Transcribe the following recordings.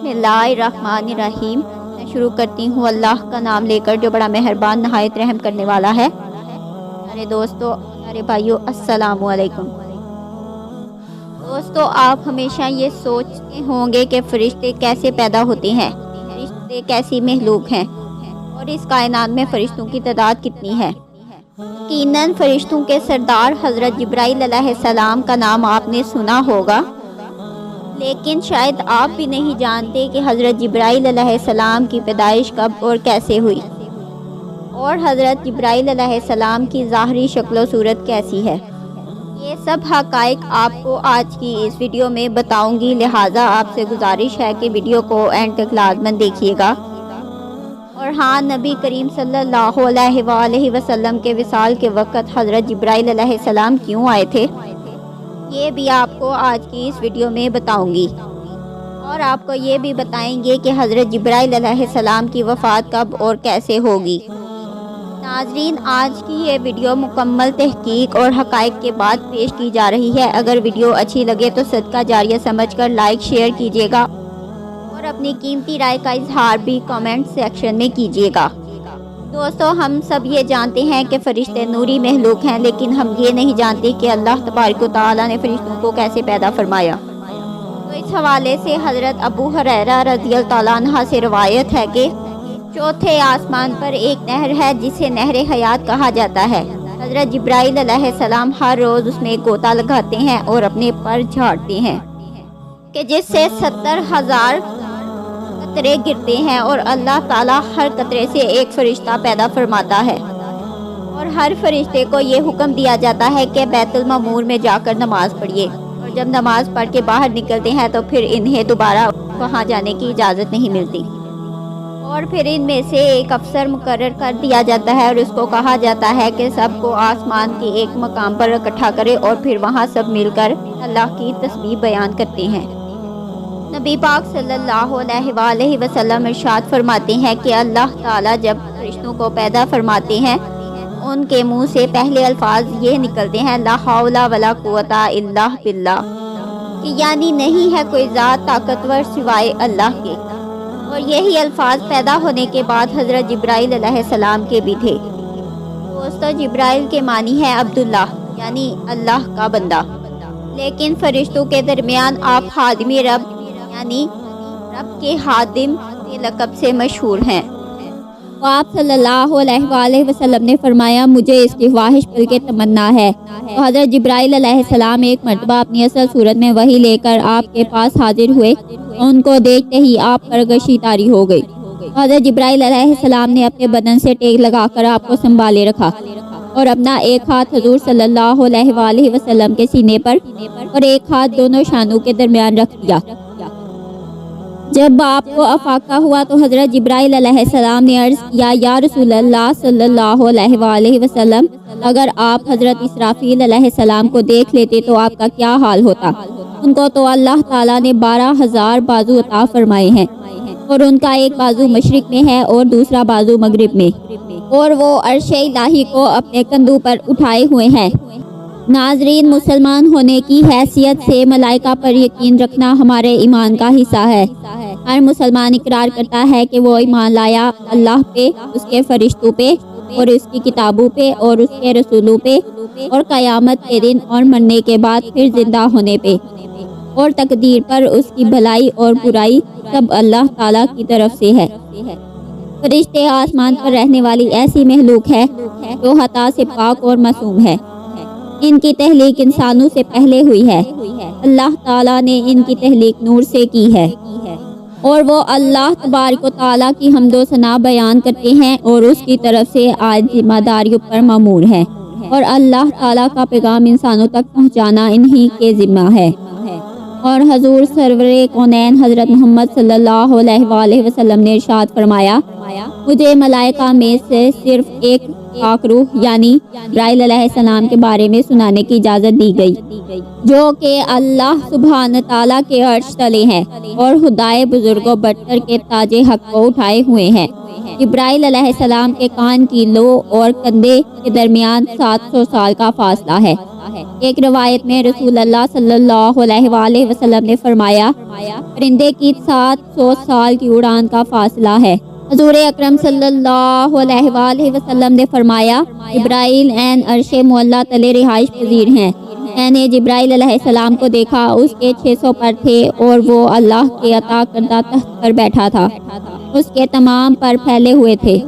بسم اللہ الرحمن الرحیم۔ میں شروع کرتی ہوں اللہ کا نام لے کر جو بڑا مہربان نہایت رحم کرنے والا ہے۔ سارے دوستو، سارے بھائیوں، السلام علیکم۔ دوستو، آپ ہمیشہ یہ سوچتے ہوں گے کہ فرشتے کیسے پیدا ہوتے ہیں، فرشتے کیسی مخلوق ہیں اور اس کائنات میں فرشتوں کی تعداد کتنی ہے۔ یقیناً فرشتوں کے سردار حضرت جبرائیل علیہ السلام کا نام آپ نے سنا ہوگا، لیکن شاید آپ بھی نہیں جانتے کہ حضرت جبرائیل علیہ السلام کی پیدائش کب اور کیسے ہوئی، اور حضرت جبرائیل علیہ السلام کی ظاہری شکل و صورت کیسی ہے۔ یہ سب حقائق آپ کو آج کی اس ویڈیو میں بتاؤں گی، لہٰذا آپ سے گزارش ہے کہ ویڈیو کو اینڈ تک لازماً دیکھیے گا۔ اور ہاں، نبی کریم صلی اللہ علیہ وآلہ وسلم کے وصال کے وقت حضرت جبرائیل علیہ السلام کیوں آئے تھے، یہ بھی آپ کو آج کی اس ویڈیو میں بتاؤں گی، اور آپ کو یہ بھی بتائیں گے کہ حضرت جبرائیل علیہ السلام کی وفات کب اور کیسے ہوگی۔ ناظرین، آج کی یہ ویڈیو مکمل تحقیق اور حقائق کے بعد پیش کی جا رہی ہے۔ اگر ویڈیو اچھی لگے تو صدقہ جاریہ سمجھ کر لائک شیئر کیجیے گا اور اپنی قیمتی رائے کا اظہار بھی کامنٹ سیکشن میں کیجیے گا۔ دوستو، ہم سب یہ جانتے ہیں کہ فرشتے نوری مخلوق ہیں، لیکن ہم یہ نہیں جانتے کہ اللہ تبارک و تعالیٰ نے فرشتوں کو کیسے پیدا فرمایا۔ تو اس حوالے سے حضرت ابو ہریرہ رضی اللہ تعالیٰ عنہ سے روایت ہے کہ چوتھے آسمان پر ایک نہر ہے جسے نہر حیات کہا جاتا ہے۔ حضرت جبرائیل علیہ السلام ہر روز اس میں غوطہ لگاتے ہیں اور اپنے پر جھاڑتے ہیں کہ جس سے 70,000 قطرے گرتے ہیں، اور اللہ تعالیٰ ہر قطرے سے ایک فرشتہ پیدا فرماتا ہے، اور ہر فرشتے کو یہ حکم دیا جاتا ہے کہ بیت المعمور میں جا کر نماز پڑھیے، اور جب نماز پڑھ کے باہر نکلتے ہیں تو پھر انہیں دوبارہ وہاں جانے کی اجازت نہیں ملتی، اور پھر ان میں سے ایک افسر مقرر کر دیا جاتا ہے اور اس کو کہا جاتا ہے کہ سب کو آسمان کے ایک مقام پر اکٹھا کرے، اور پھر وہاں سب مل کر اللہ کی تسبیح بیان کرتے ہیں۔ نبی پاک صلی اللہ علیہ وآلہ وسلم ارشاد فرماتے ہیں کہ اللہ تعالیٰ جب فرشتوں کو پیدا فرماتے ہیں، ان کے منہ سے پہلے الفاظ یہ نکلتے ہیں، لا حول ولا قوت الا باللہ، کہ یعنی نہیں ہے کوئی ذات طاقتور سوائے اللہ کے۔ اور یہی الفاظ پیدا ہونے کے بعد حضرت جبرائیل علیہ السلام کے بھی تھے۔ دوستو، جبرائیل کے معنی ہے عبداللہ، یعنی اللہ کا بندہ، لیکن فرشتوں کے درمیان آپ خادم رب، یعنی رب کے خادم کے لقب سے مشہور ہیں۔ آپ صلی اللہ علیہ وآلہ وسلم نے فرمایا، مجھے اس کی خواہش بلکہ تمنا ہے۔ تو حضرت جبرائیل علیہ السلام ایک مرتبہ اپنی اصل صورت میں وحی لے کر آپ کے پاس حاضر ہوئے، ان کو دیکھتے ہی آپ پر غشی طاری ہو گئی۔ حضرت جبرائیل علیہ السلام نے اپنے بدن سے ٹیک لگا کر آپ کو سنبھالے رکھا، اور اپنا ایک ہاتھ حضور صلی اللہ علیہ وآلہ وسلم کے سینے پر اور ایک ہاتھ دونوں شانوں کے درمیان رکھ دیا۔ جب آپ کو افاقہ ہوا تو حضرت جبرائیل علیہ السلام نے عرض کیا، یا رسول اللہ صلی اللہ علیہ وآلہ وسلم، اگر آپ حضرت اسرافیل علیہ السلام کو دیکھ لیتے تو آپ کا کیا حال ہوتا؟ ان کو تو اللہ تعالیٰ نے 12,000 بازو عطا فرمائے ہیں، اور ان کا ایک بازو مشرق میں ہے اور دوسرا بازو مغرب میں، اور وہ عرش الہی کو اپنے کندھوں پر اٹھائے ہوئے ہیں۔ ناظرین، مسلمان ہونے کی حیثیت سے ملائکہ پر یقین رکھنا ہمارے ایمان کا حصہ ہے۔ ہر مسلمان اقرار کرتا ہے کہ وہ ایمان لایا اللہ پہ، اس کے فرشتوں پہ، اور اس کی کتابوں پہ، اور اس کے رسولوں پہ، اور قیامت کے دن اور مرنے کے بعد پھر زندہ ہونے پہ، اور تقدیر پر اس کی بھلائی اور برائی سب اللہ تعالیٰ کی طرف سے ہے۔ فرشتے آسمان پر رہنے والی ایسی مخلوق ہے جو خطا سے پاک اور معصوم ہے۔ ان کی تخلیق انسانوں سے پہلے ہوئی ہے۔ اللہ تعالیٰ نے ان کی تخلیق نور سے کی ہے، اور وہ اللہ تبارک و تعالیٰ کی حمد و ثنا بیان کرتے ہیں اور اس کی طرف سے عائد ذمہ داریوں پر مامور ہیں، اور اللہ تعالیٰ کا پیغام انسانوں تک پہنچانا انہی کے ذمہ ہے۔ اور حضور سرور کونین حضرت محمد صلی اللہ علیہ وآلہ وسلم نے ارشاد فرمایا، مجھے ملائکہ میں سے صرف ایک پاک روح یعنی جبرائیل علیہ السلام کے بارے میں سنانے کی اجازت دی گئی، جو کہ اللہ سبحانہ تعالیٰ کے عرش تلے ہیں اور خدائے بزرگوں برتر کے تاج حق کو اٹھائے ہوئے ہیں۔ جبرائیل علیہ السلام کے کان کی لو اور کندھے کے درمیان 700 سال کا فاصلہ ہے، ایک روایت میں رسول اللہ صلی اللہ علیہ وآلہ وسلم نے فرمایا پرندے کی 700 سال کی اڑان کا فاصلہ ہے۔ حضور اکرم صلی اللہ علیہ وآلہ وسلم نے فرمایا جبرائیل عین عرش معلیٰ تلے رہائش پذیر ہیں۔ میں نے جبرائیل علیہ السلام کو دیکھا، اس کے 600 پر تھے اور وہ اللہ کے عطا کردہ تخت پر بیٹھا تھا۔ اس کے تمام پر پھیلے ہوئے تھے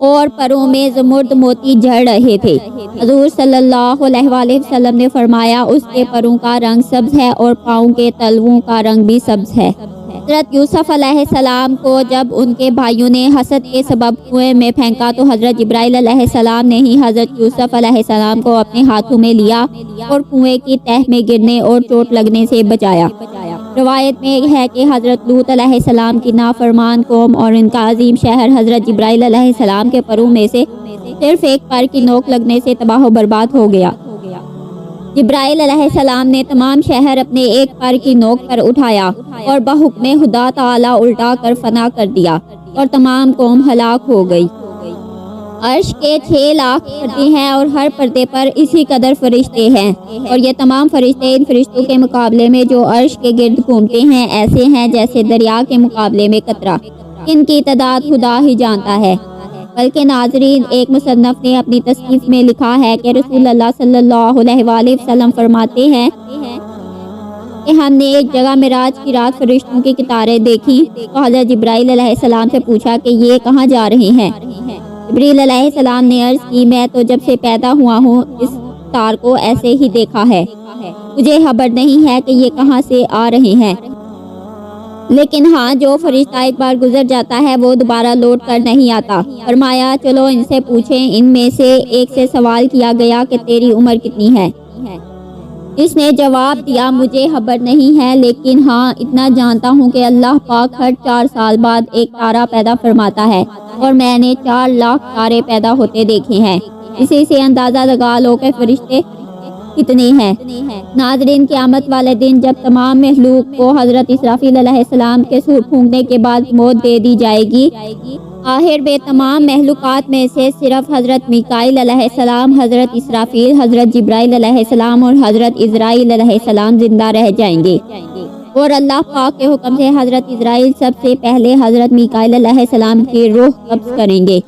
اور پروں میں زمرد موتی جھڑ رہے تھے۔ حضور صلی اللہ علیہ وآلہ وسلم نے فرمایا اس کے پروں کا رنگ سبز ہے اور پاؤں کے تلووں کا رنگ بھی سبز ہے۔ حضرت یوسف علیہ السلام کو جب ان کے بھائیوں نے حسد کے سبب کنویں میں پھینکا تو حضرت جبرائیل علیہ السلام نے ہی حضرت یوسف علیہ السلام کو اپنے ہاتھوں میں لیا اور کنویں کی تہ میں گرنے اور چوٹ لگنے سے بچایا۔ روایت میں ہے کہ حضرت لوط علیہ السلام کی نافرمان قوم اور ان کا عظیم شہر حضرت جبرائیل علیہ السلام کے پروں میں سے صرف ایک پر کی نوک لگنے سے تباہ و برباد ہو گیا۔ جبرائیل علیہ السلام نے تمام شہر اپنے ایک پر کی نوک پر اٹھایا اور بحکم خدا تعالی الٹا کر فنا کر دیا اور تمام قوم ہلاک ہو گئی۔ عرش کے 6 لاکھ پردے ہیں اور ہر پردے پر اسی قدر فرشتے ہیں، اور یہ تمام فرشتے ان فرشتوں کے مقابلے میں جو عرش کے گرد گھومتے ہیں ایسے ہیں جیسے دریا کے مقابلے میں قطرہ۔ ان کی تعداد خدا ہی جانتا ہے۔ بلکہ ناظرین، ایک مصنف نے اپنی تصنیف میں لکھا ہے کہ رسول اللہ صلی اللہ علیہ وآلہ وسلم فرماتے ہیں کہ ہم نے ایک جگہ معراج کی رات فرشتوں کی قطاریں دیکھی تو حضرت جبرائیل علیہ السلام سے پوچھا کہ یہ کہاں جا رہے ہیں؟ جبرائیل علیہ السلام نے عرض کی میں تو جب سے پیدا ہوا ہوں اس تار کو ایسے ہی دیکھا ہے، مجھے خبر نہیں ہے کہ یہ کہاں سے آ رہے ہیں، لیکن ہاں جو فرشتہ ایک بار گزر جاتا ہے وہ دوبارہ لوٹ کر نہیں آتا۔ فرمایا چلو ان سے پوچھیں۔ ان میں سے ایک سے سوال کیا گیا کہ تیری عمر کتنی ہے؟ اس نے جواب دیا مجھے خبر نہیں ہے، لیکن ہاں اتنا جانتا ہوں کہ اللہ پاک ہر 4 سال بعد ایک تارہ پیدا فرماتا ہے اور میں نے 4 لاکھ تارے پیدا ہوتے دیکھے ہیں۔ اسی سے اندازہ لگا لو کہ فرشتے کتنے ہیں۔ ناظرین، قیامت والے دن جب تمام مخلوق کو حضرت اسرافیل علیہ السلام کے سور پھونکنے کے بعد موت دے دی جائے گی، آخر میں تمام مخلوقات میں سے صرف حضرت میکائیل علیہ السلام، حضرت اسرافیل، حضرت جبرائیل علیہ السلام اور حضرت عزرائیل علیہ السلام زندہ رہ جائیں گے، اور اللہ پاک کے حکم سے حضرت عزرائیل سب سے پہلے حضرت میکائیل علیہ السلام کی روح قبض کریں گے،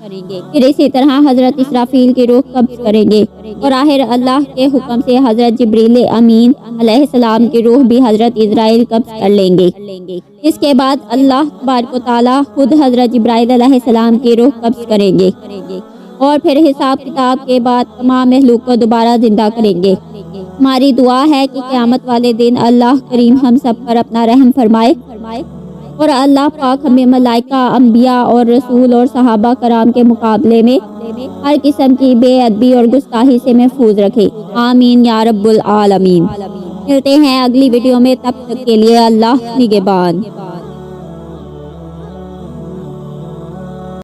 پھر اسی طرح حضرت اسرافیل کی روح قبض کریں گے، اور آخر اللہ کے حکم سے حضرت جبریل امین علیہ السلام کی روح بھی حضرت عزرائیل قبض کر لیں گے۔ اس کے بعد اللہ تبارک و تعالیٰ خود حضرت جبرائیل علیہ السلام کی روح قبض کریں گے اور پھر حساب کتاب کے بعد تمام مخلوق کو دوبارہ زندہ کریں گے۔ ہماری دعا ہے کہ قیامت والے دن اللہ کریم ہم سب پر اپنا رحم فرمائے اور اللہ پاک ہمیں ملائکہ، انبیاء اور رسول اور صحابہ کرام کے مقابلے میں ہر قسم کی بے ادبی اور گستاخی سے محفوظ رکھے۔ آمین یا رب العالمین۔ ملتے ہیں اگلی ویڈیو میں، تب تک کے لیے اللہ نگہبان۔